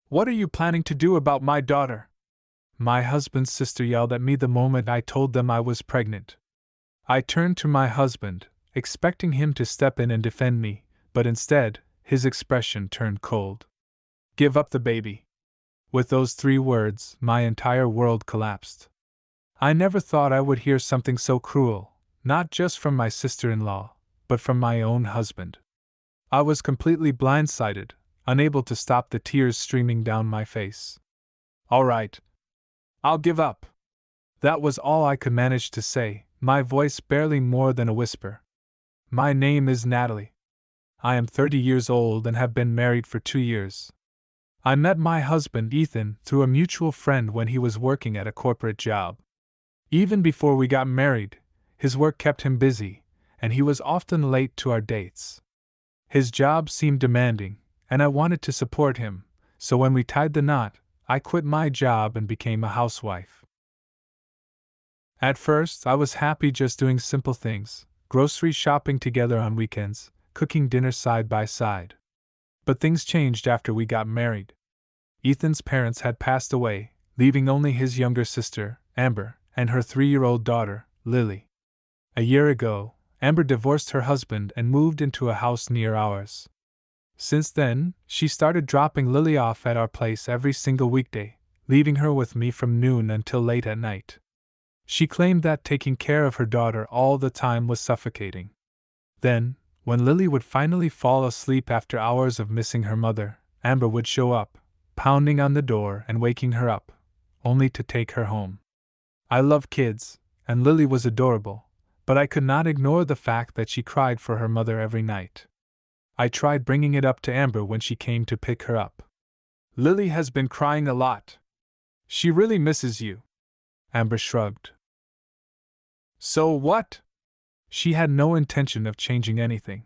What are you planning to do about my daughter? My husband's sister yelled at me the moment I told them I was pregnant. I turned to my husband, expecting him to step in and defend me, but instead, his expression turned cold. Give up the baby. With those 3 words, my entire world collapsed. I never thought I would hear something so cruel, not just from my sister-in-law, but from my own husband. I was completely blindsided, unable to stop the tears streaming down my face. All right. I'll give up. That was all I could manage to say, my voice barely more than a whisper. My name is Natalie. I am 30 years old and have been married for 2 years. I met my husband Ethan through a mutual friend when he was working at a corporate job. Even before we got married, his work kept him busy, and he was often late to our dates. His job seemed demanding, and I wanted to support him, so when we tied the knot, I quit my job and became a housewife. At first, I was happy just doing simple things, grocery shopping together on weekends, cooking dinner side by side. But things changed after we got married. Ethan's parents had passed away, leaving only his younger sister, Amber, and her 3-year-old daughter, Lily. A year ago, Amber divorced her husband and moved into a house near ours. Since then, she started dropping Lily off at our place every single weekday, leaving her with me from noon until late at night. She claimed that taking care of her daughter all the time was suffocating. Then, when Lily would finally fall asleep after hours of missing her mother, Amber would show up, pounding on the door and waking her up, only to take her home. I love kids, and Lily was adorable, but I could not ignore the fact that she cried for her mother every night. I tried bringing it up to Amber when she came to pick her up. Lily has been crying a lot. She really misses you. Amber shrugged. So what? She had no intention of changing anything.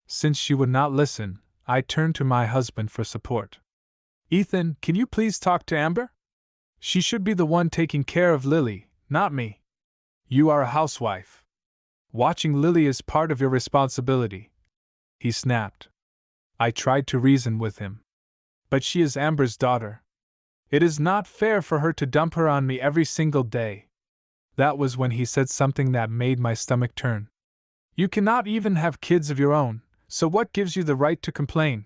Since she would not listen, I turned to my husband for support. Ethan, can you please talk to Amber? She should be the one taking care of Lily, not me. You are a housewife. Watching Lily is part of your responsibility, he snapped. I tried to reason with him. But she is Amber's daughter. It is not fair for her to dump her on me every single day. That was when he said something that made my stomach turn. You cannot even have kids of your own, so what gives you the right to complain?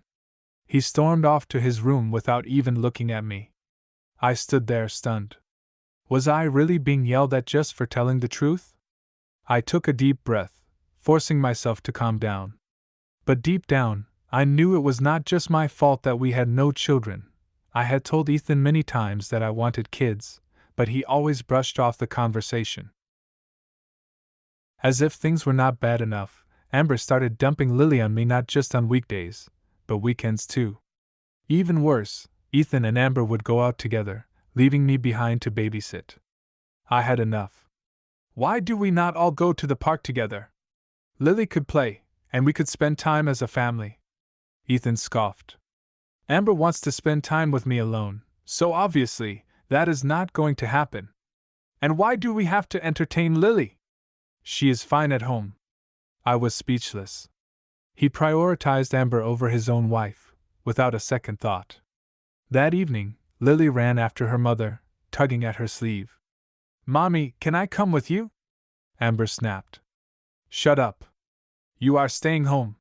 He stormed off to his room without even looking at me. I stood there stunned. Was I really being yelled at just for telling the truth? I took a deep breath, forcing myself to calm down. But deep down, I knew it was not just my fault that we had no children. I had told Ethan many times that I wanted kids, but he always brushed off the conversation. As if things were not bad enough, Amber started dumping Lily on me not just on weekdays, but weekends too. Even worse, Ethan and Amber would go out together, leaving me behind to babysit. I had enough. Why do we not all go to the park together? Lily could play, and we could spend time as a family. Ethan scoffed. Amber wants to spend time with me alone, so obviously, that is not going to happen. And why do we have to entertain Lily? She is fine at home. I was speechless. He prioritized Amber over his own wife, without a second thought. That evening, Lily ran after her mother, tugging at her sleeve. Mommy, can I come with you? Amber snapped. Shut up. You are staying home.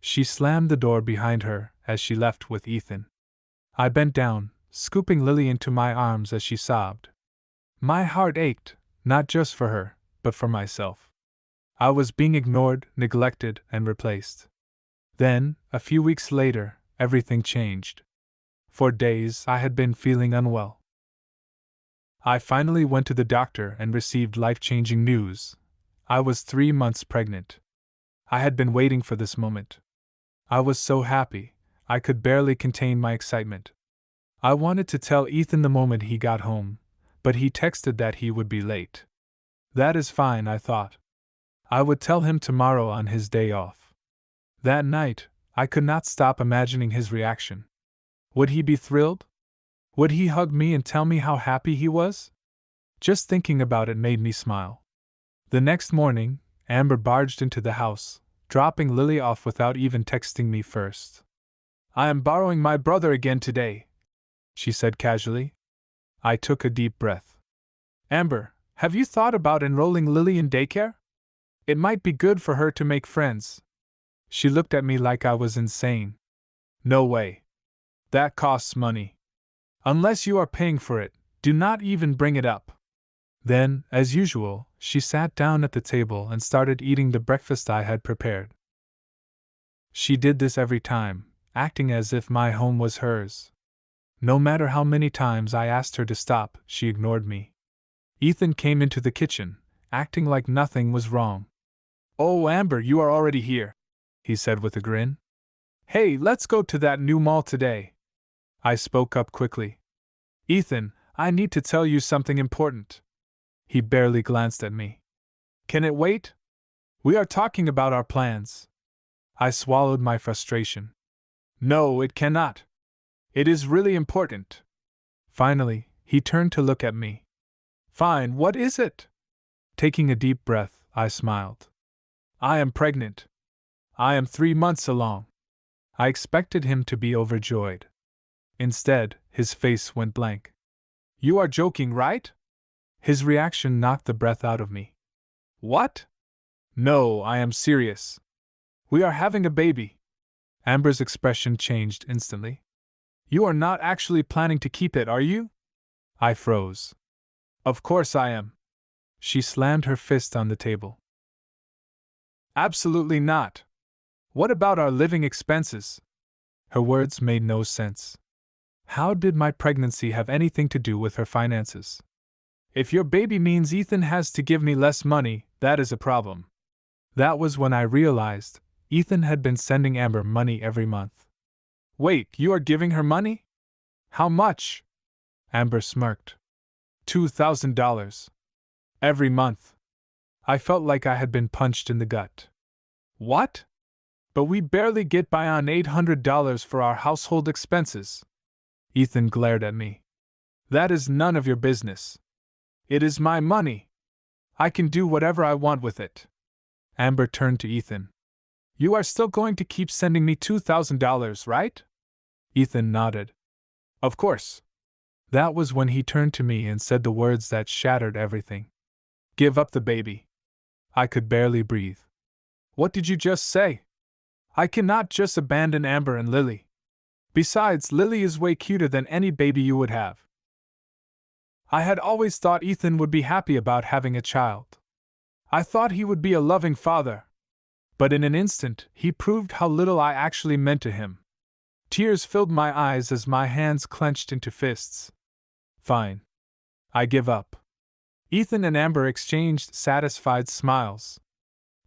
She slammed the door behind her as she left with Ethan. I bent down, scooping Lily into my arms as she sobbed. My heart ached, not just for her, but for myself. I was being ignored, neglected, and replaced. Then, a few weeks later, everything changed. For days, I had been feeling unwell. I finally went to the doctor and received life-changing news. I was 3 months pregnant. I had been waiting for this moment. I was so happy, I could barely contain my excitement. I wanted to tell Ethan the moment he got home, but he texted that he would be late. That is fine, I thought. I would tell him tomorrow on his day off. That night, I could not stop imagining his reaction. Would he be thrilled? Would he hug me and tell me how happy he was? Just thinking about it made me smile. The next morning, Amber barged into the house, dropping Lily off without even texting me first. I am borrowing my brother again today, she said casually. I took a deep breath. Amber, have you thought about enrolling Lily in daycare? It might be good for her to make friends. She looked at me like I was insane. No way. That costs money. Unless you are paying for it, do not even bring it up. Then, as usual, she sat down at the table and started eating the breakfast I had prepared. She did this every time, acting as if my home was hers. No matter how many times I asked her to stop, she ignored me. Ethan came into the kitchen, acting like nothing was wrong. "Oh, Amber, you are already here," he said with a grin. "Hey, let's go to that new mall today." I spoke up quickly. "Ethan, I need to tell you something important." He barely glanced at me. "Can it wait? We are talking about our plans." I swallowed my frustration. "No, it cannot. It is really important." Finally, he turned to look at me. "Fine, what is it?" Taking a deep breath, I smiled. "I am pregnant. I am 3 months along." I expected him to be overjoyed. Instead, his face went blank. "You are joking, right?" His reaction knocked the breath out of me. "What?" "No, I am serious. We are having a baby." Amber's expression changed instantly. "You are not actually planning to keep it, are you?" I froze. "Of course I am." She slammed her fist on the table. "Absolutely not. What about our living expenses?" Her words made no sense. How did my pregnancy have anything to do with her finances? "If your baby means Ethan has to give me less money, that is a problem." That was when I realized Ethan had been sending Amber money every month. "Wait, you are giving her money? How much?" Amber smirked. $2,000. Every month." I felt like I had been punched in the gut. "What? But we barely get by on $800 for our household expenses." Ethan glared at me. "That is none of your business. It is my money. I can do whatever I want with it." Amber turned to Ethan. "You are still going to keep sending me $2,000, right?" Ethan nodded. "Of course." That was when he turned to me and said the words that shattered everything. "Give up the baby." I could barely breathe. "What did you just say?" "I cannot just abandon Amber and Lily. Besides, Lily is way cuter than any baby you would have." I had always thought Ethan would be happy about having a child. I thought he would be a loving father. But in an instant, he proved how little I actually meant to him. Tears filled my eyes as my hands clenched into fists. "Fine. I give up." Ethan and Amber exchanged satisfied smiles.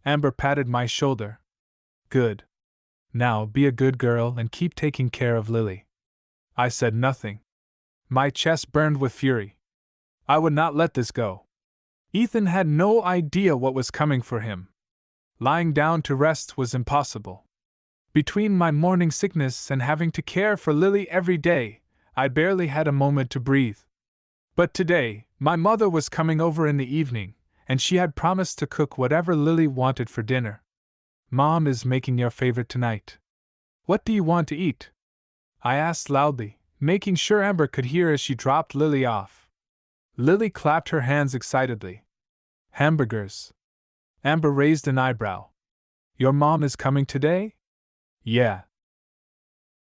Amber patted my shoulder. "Good. Now be a good girl and keep taking care of Lily." I said nothing. My chest burned with fury. I would not let this go. Ethan had no idea what was coming for him. Lying down to rest was impossible. Between my morning sickness and having to care for Lily every day, I barely had a moment to breathe. But today, my mother was coming over in the evening, and she had promised to cook whatever Lily wanted for dinner. "Mom is making your favorite tonight. What do you want to eat?" I asked loudly, making sure Amber could hear as she dropped Lily off. Lily clapped her hands excitedly. "Hamburgers." Amber raised an eyebrow. "Your mom is coming today?" "Yeah.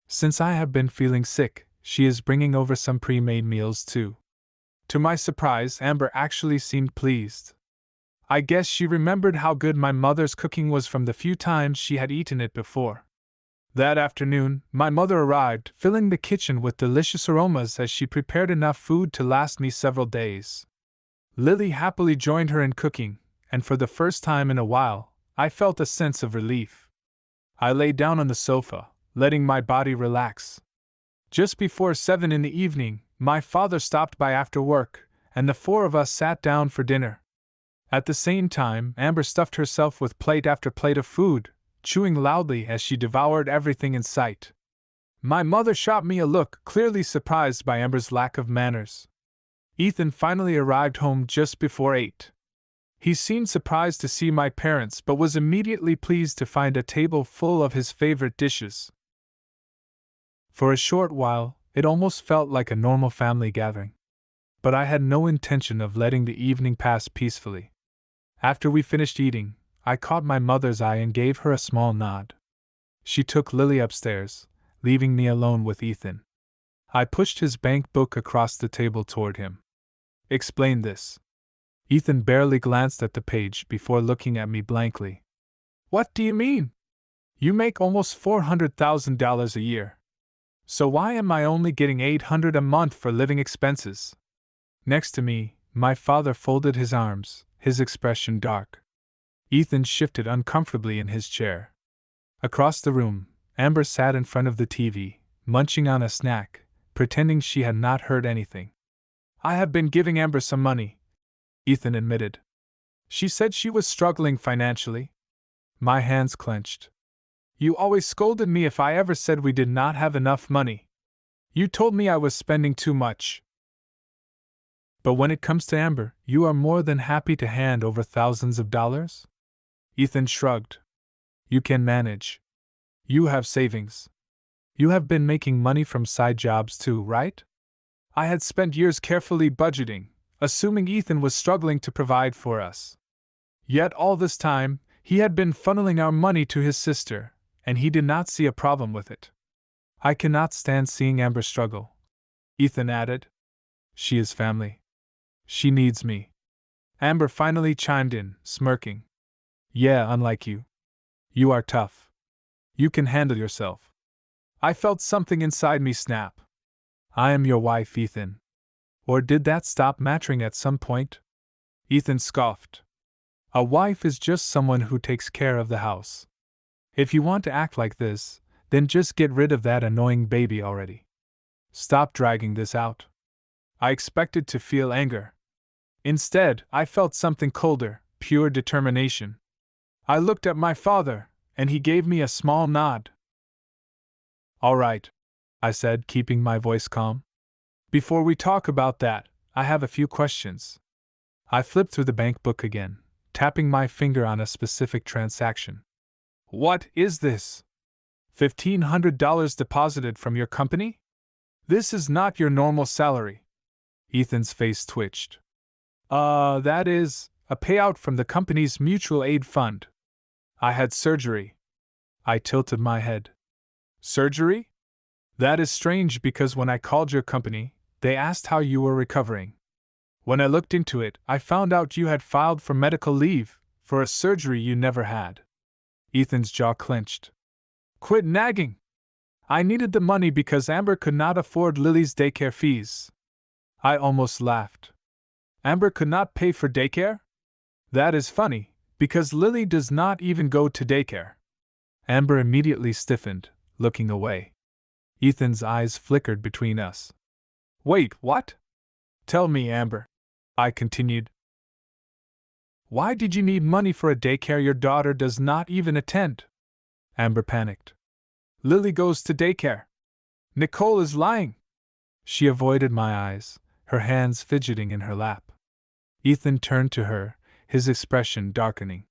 Since I have been feeling sick, she is bringing over some pre-made meals too." To my surprise, Amber actually seemed pleased. I guess she remembered how good my mother's cooking was from the few times she had eaten it before. That afternoon, my mother arrived, filling the kitchen with delicious aromas as she prepared enough food to last me several days. Lily happily joined her in cooking, and for the first time in a while, I felt a sense of relief. I lay down on the sofa, letting my body relax. Just before 7 in the evening, my father stopped by after work, and the four of us sat down for dinner. At the same time, Amber stuffed herself with plate after plate of food, chewing loudly as she devoured everything in sight. My mother shot me a look, clearly surprised by Amber's lack of manners. Ethan finally arrived home just before 8. He seemed surprised to see my parents but was immediately pleased to find a table full of his favorite dishes. For a short while, It almost felt like a normal family gathering. But I had no intention of letting the evening pass peacefully. After we finished eating, I caught my mother's eye and gave her a small nod. She took Lily upstairs, leaving me alone with Ethan. I pushed his bank book across the table toward him. Explain this. Ethan barely glanced at the page before looking at me blankly. What do you mean? You make almost $400,000 a year. So why am I only getting $800 a month for living expenses? Next to me, my father folded his arms, his expression dark. Ethan shifted uncomfortably in his chair. Across the room, Amber sat in front of the TV, munching on a snack, pretending she had not heard anything. I have been giving Amber some money, Ethan admitted. She said she was struggling financially. My hands clenched. You always scolded me if I ever said we did not have enough money. You told me I was spending too much. But when it comes to Amber, you are more than happy to hand over thousands of dollars? Ethan shrugged. You can manage. You have savings. You have been making money from side jobs too, right? I had spent years carefully budgeting, assuming Ethan was struggling to provide for us. Yet all this time, he had been funneling our money to his sister, and he did not see a problem with it. I cannot stand seeing Amber struggle, Ethan added. She is family. She needs me. Amber finally chimed in, smirking. Yeah, unlike you. You are tough. You can handle yourself. I felt something inside me snap. I am your wife, Ethan. Or did that stop mattering at some point? Ethan scoffed. A wife is just someone who takes care of the house. If you want to act like this, then just get rid of that annoying baby already. Stop dragging this out. I expected to feel anger. Instead, I felt something colder, pure determination. I looked at my father, and he gave me a small nod. All right, I said, keeping my voice calm. Before we talk about that, I have a few questions. I flipped through the bank book again, tapping my finger on a specific transaction. What is this? $1,500 deposited from your company? This is not your normal salary. Ethan's face twitched. That is a payout from the company's mutual aid fund. I had surgery. I tilted my head. Surgery? That is strange because when I called your company, they asked how you were recovering. When I looked into it, I found out you had filed for medical leave for a surgery you never had. Ethan's jaw clenched. Quit nagging! I needed the money because Amber could not afford Lily's daycare fees. I almost laughed. Amber could not pay for daycare? That is funny, because Lily does not even go to daycare. Amber immediately stiffened, looking away. Ethan's eyes flickered between us. Wait, what? Tell me, Amber, I continued. Why did you need money for a daycare your daughter does not even attend? Amber panicked. Lily goes to daycare. Nicole is lying. She avoided my eyes, her hands fidgeting in her lap. Ethan turned to her, his expression darkening.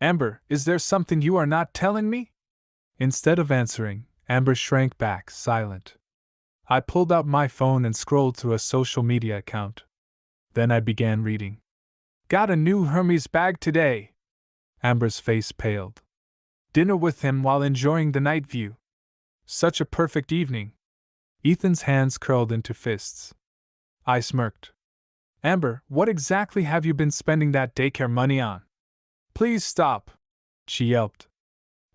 Amber, is there something you are not telling me? Instead of answering, Amber shrank back, silent. I pulled out my phone and scrolled through a social media account. Then I began reading. Got a new Hermes bag today. Amber's face paled. Dinner with him while enjoying the night view. Such a perfect evening. Ethan's hands curled into fists. I smirked. Amber, what exactly have you been spending that daycare money on? Please stop, she yelped.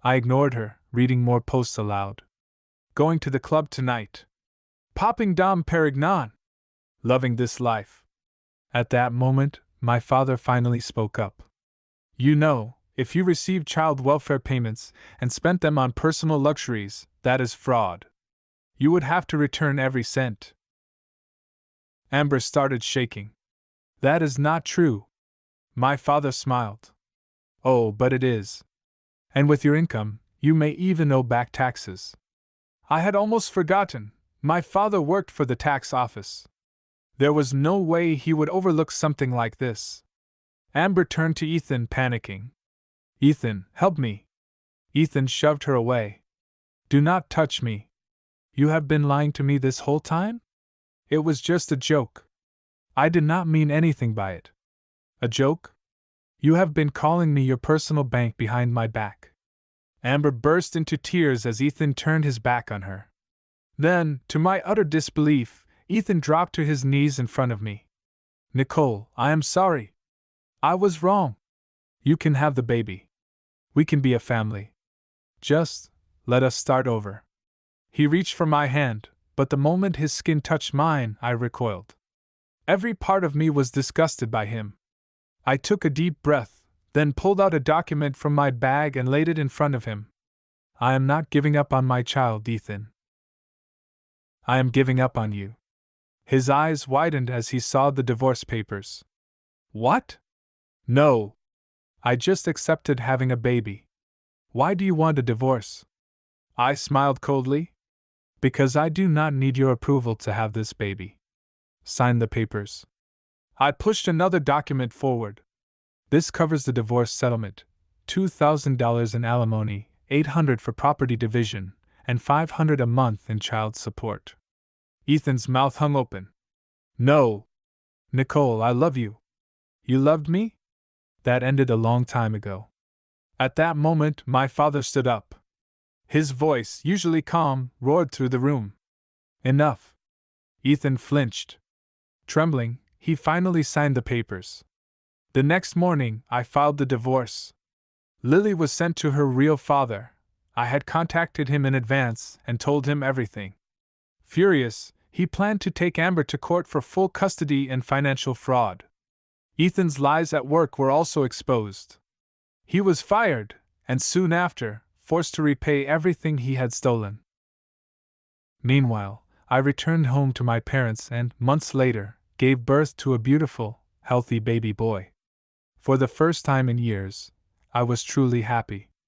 I ignored her, reading more posts aloud. Going to the club tonight. Popping Dom Perignon. Loving this life. At that moment, my father finally spoke up. You know, if you receive child welfare payments and spent them on personal luxuries, that is fraud. You would have to return every cent. Amber started shaking. That is not true. My father smiled. Oh, but it is. And with your income, you may even owe back taxes. I had almost forgotten. My father worked for the tax office. There was no way he would overlook something like this. Amber turned to Ethan, panicking. Ethan, help me. Ethan shoved her away. Do not touch me. You have been lying to me this whole time? It was just a joke. I did not mean anything by it. A joke? You have been calling me your personal bank behind my back. Amber burst into tears as Ethan turned his back on her. Then, to my utter disbelief, Ethan dropped to his knees in front of me. Nicole, I am sorry. I was wrong. You can have the baby. We can be a family. Just let us start over. He reached for my hand, but the moment his skin touched mine, I recoiled. Every part of me was disgusted by him. I took a deep breath, then pulled out a document from my bag and laid it in front of him. I am not giving up on my child, Ethan. I am giving up on you. His eyes widened as he saw the divorce papers. What? No. I just accepted having a baby. Why do you want a divorce? I smiled coldly. Because I do not need your approval to have this baby. Sign the papers. I pushed another document forward. This covers the divorce settlement, $2,000 in alimony, $800 for property division, and $500 a month in child support. Ethan's mouth hung open. No. Nicole, I love you. You loved me? That ended a long time ago. At that moment, my father stood up. His voice, usually calm, roared through the room. Enough. Ethan flinched. Trembling, he finally signed the papers. The next morning, I filed the divorce. Lily was sent to her real father. I had contacted him in advance and told him everything. Furious, he planned to take Amber to court for full custody and financial fraud. Ethan's lies at work were also exposed. He was fired, and soon after, forced to repay everything he had stolen. Meanwhile, I returned home to my parents and, months later, gave birth to a beautiful, healthy baby boy. For the first time in years, I was truly happy.